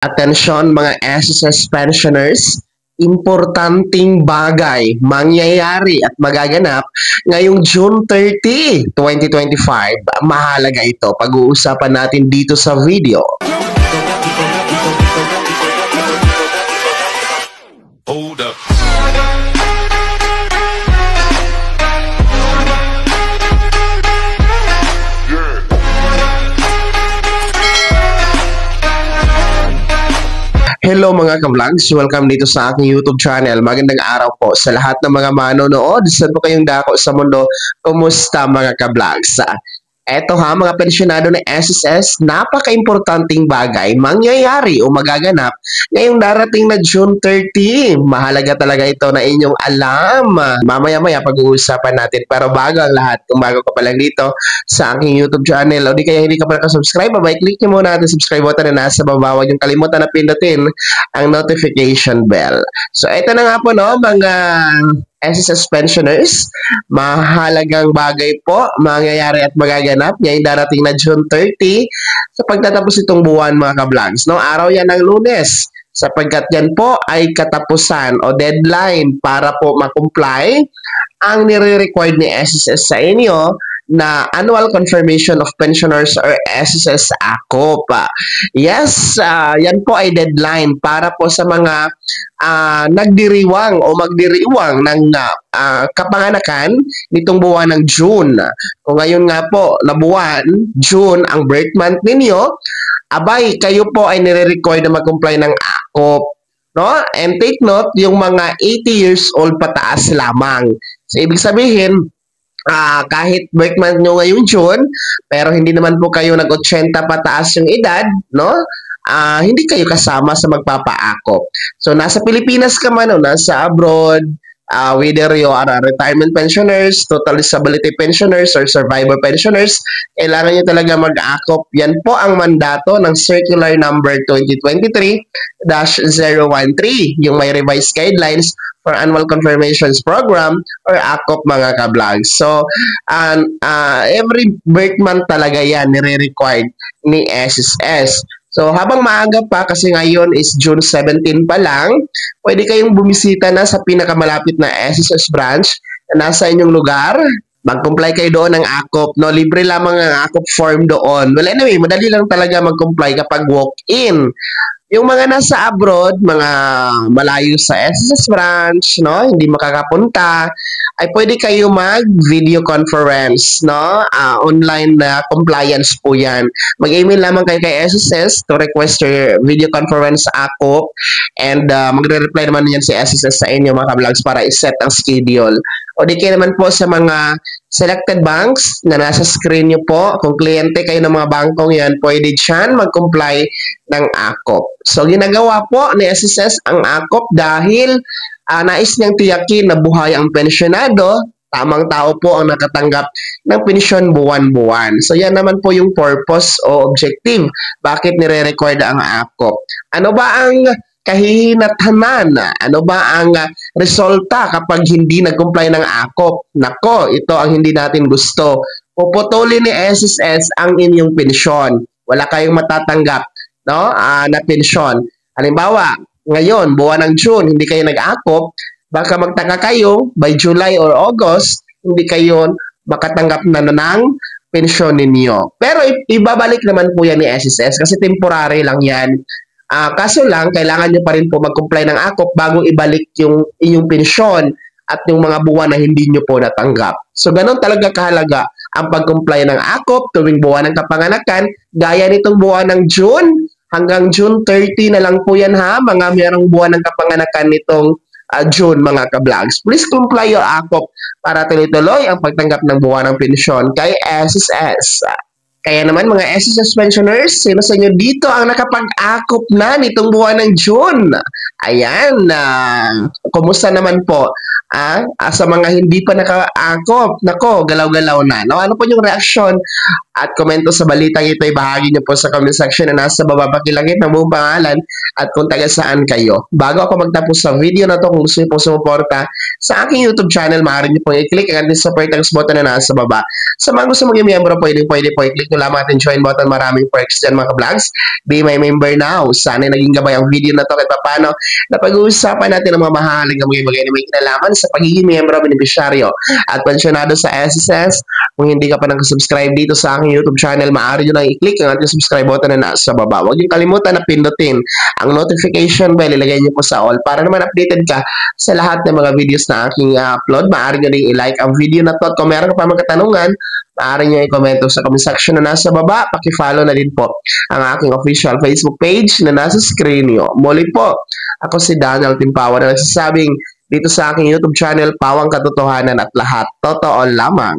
Atensyon mga SSS pensioners, importanteng bagay mangyayari at magaganap ngayong June 30, 2025. Mahalaga ito. Pag-uusapan natin dito sa video. Hold up. Hello mga ka-vlogs, welcome dito sa aking YouTube channel. Magandang araw po sa lahat ng mga manonood. Saan po kayong dako sa mundo? Kumusta mga ka-vlogs? Eto ha, mga pensyonado ng SSS, napaka-importanting bagay mangyayari o magaganap ngayong darating na June 30. Mahalaga talaga ito na inyong alam. Mamaya-maya pag-uusapan natin. Pero bago ang lahat, kung bago ka pa lang dito sa aking YouTube channel o di kaya hindi ka pa nakasubscribe, click nyo muna natin subscribe button na nasa baba. Huwag yung kalimutan na pindutin ang notification bell. So, ito na nga po no, mga SSS pensioners, mahalagang bagay po mangyayari at magaganap ngayong darating na June 30 sa pagtatapos itong buwan mga ka-vlogs. No? Araw yan ng Lunes sapagkat yan po ay katapusan o deadline para po makomply ang nire-required ni SSS sa inyo na Annual Confirmation of Pensioners or SSS AKOP. Yes, yan po ay deadline para po sa mga nagdiriwang o magdiriwang ng kapanganakan nitong buwan ng June. Kung ngayon nga po na buwan, June, ang birth month ninyo, abay, kayo po ay nire-require na mag-comply ng AKOP. No? And take note, yung mga 80 years old pataas lamang. So, ibig sabihin, kahit birth month nyo ngayong June, pero hindi naman po kayo nag-80 pataas yung edad, no? Hindi kayo kasama sa magpapaakop. So, nasa Pilipinas ka man o nasa abroad, whether you are retirement pensioners, total disability pensioners, or survivor pensioners, kailangan nyo talaga mag-akop. Yan po ang mandato ng Circular Number 2023-013, yung may revised guidelines for Annual Confirmations Program or AKOP mga ka-vlogs. So, every birth month talaga yan nire-required ni SSS. So, habang maaga pa, kasi ngayon is June 17 pa lang, pwede kayong bumisita na sa pinakamalapit na SSS branch na nasa inyong lugar. Mag-comply kayo doon ng AKOP. No? Libre lamang ang AKOP form doon. Well, anyway, madali lang talaga mag-comply kapag walk-in. Yung mga nasa abroad, mga malayo sa SSS branch, no, hindi makakapunta, ay pwede kayo mag-video conference, no? Online na compliance po yan. Mag-email lamang kayo kay SSS to request your video conference AKOP and magre-reply naman yan si SSS sa inyo mga ka-vlogs para i-set ang schedule. O di kayo naman po sa mga selected banks na nasa screen nyo po. Kung kliyente kayo ng mga bangkong yan, pwede dyan mag-comply ng AKOP. So, ginagawa po ni SSS ang AKOP dahil nais niyang tiyakin na buhay ang pensyonado, tamang tao po ang nakatanggap ng pensyon buwan-buwan. So, yan naman po yung purpose o objective. Bakit nire-record ang AKOP? Ano ba ang kahihinathanan? Ano ba ang resulta kapag hindi nag-comply ng AKOP? Nako, ito ang hindi natin gusto. Puputulin ni SSS ang inyong pensyon. Wala kayong matatanggap, no? Na pensyon. Halimbawa, ngayon, buwan ng June, hindi kayo nag-AKOP, baka magtaka kayo, by July or August, hindi kayo makatanggap na ng pensyon ninyo. Pero ibabalik naman po yan ni SSS kasi temporary lang yan. Kaso lang, kailangan nyo pa rin po mag-comply ng AKOP bago ibalik yung inyong pensyon at yung mga buwan na hindi nyo po natanggap. So, ganun talaga kahalaga ang pag-comply ng AKOP tuwing buwan ng kapanganakan. Gaya nitong buwan ng June, hanggang June 30 na lang po yan ha, mga merong buwan ng kapanganakan nitong June mga ka-vlogs. Please comply your AKOP para tuloy-tuloy ang pagtanggap ng buwan ng pensyon kay SSS. Kaya naman mga SSS pensioners, sino sa inyo dito ang nakapag-AKOP na nitong buwan ng June? Ayan, kumusta naman po Sa mga hindi pa naka-akop, nako, galaw-galaw na. Now, ano po yung reaksyon at komento sa balitang ito ay bahagi niyo po sa comment section na nasa baba. Pakilagay ng buong pangalan at kung taga saan kayo. Bago ako magtapos sa video na to, kung gusto niyo pong sumuporta sa aking YouTube channel, maaari niyo pong i-click ang ating support thanks button na nasa baba. Sa mga gusto maging miyembro, pwede po i-click nyo lamang ating join button. Maraming perks dyan mga vlogs. Be my member now. Sana naging gabay ang video na to kahit paano na pag-uusapan natin ang mga mahalagang bagay na may kinalaman sa pagiging miyembro, benepisyaryo at pensyonado sa SSS. Kung hindi ka pa nag-subscribe dito sa aking YouTube channel, maaari nyo lang i-click ang ating subscribe button na nasa baba. Huwag nyo kalimutan na pindutin ang notification bell, ilagay nyo po sa all para naman updated ka sa lahat ng mga videos na aking upload. Maaari nyo rin i-like ang video na to at kung meron ka pa mga katanungan, maaari nyo i-comment sa comment section na nasa baba. Paki-follow na din po ang aking official Facebook page na nasa screen nyo. Muli po, ako si Daniel Timpawa na nagsasabing dito sa aking YouTube channel, Pawang Katotohanan at lahat totoo lamang.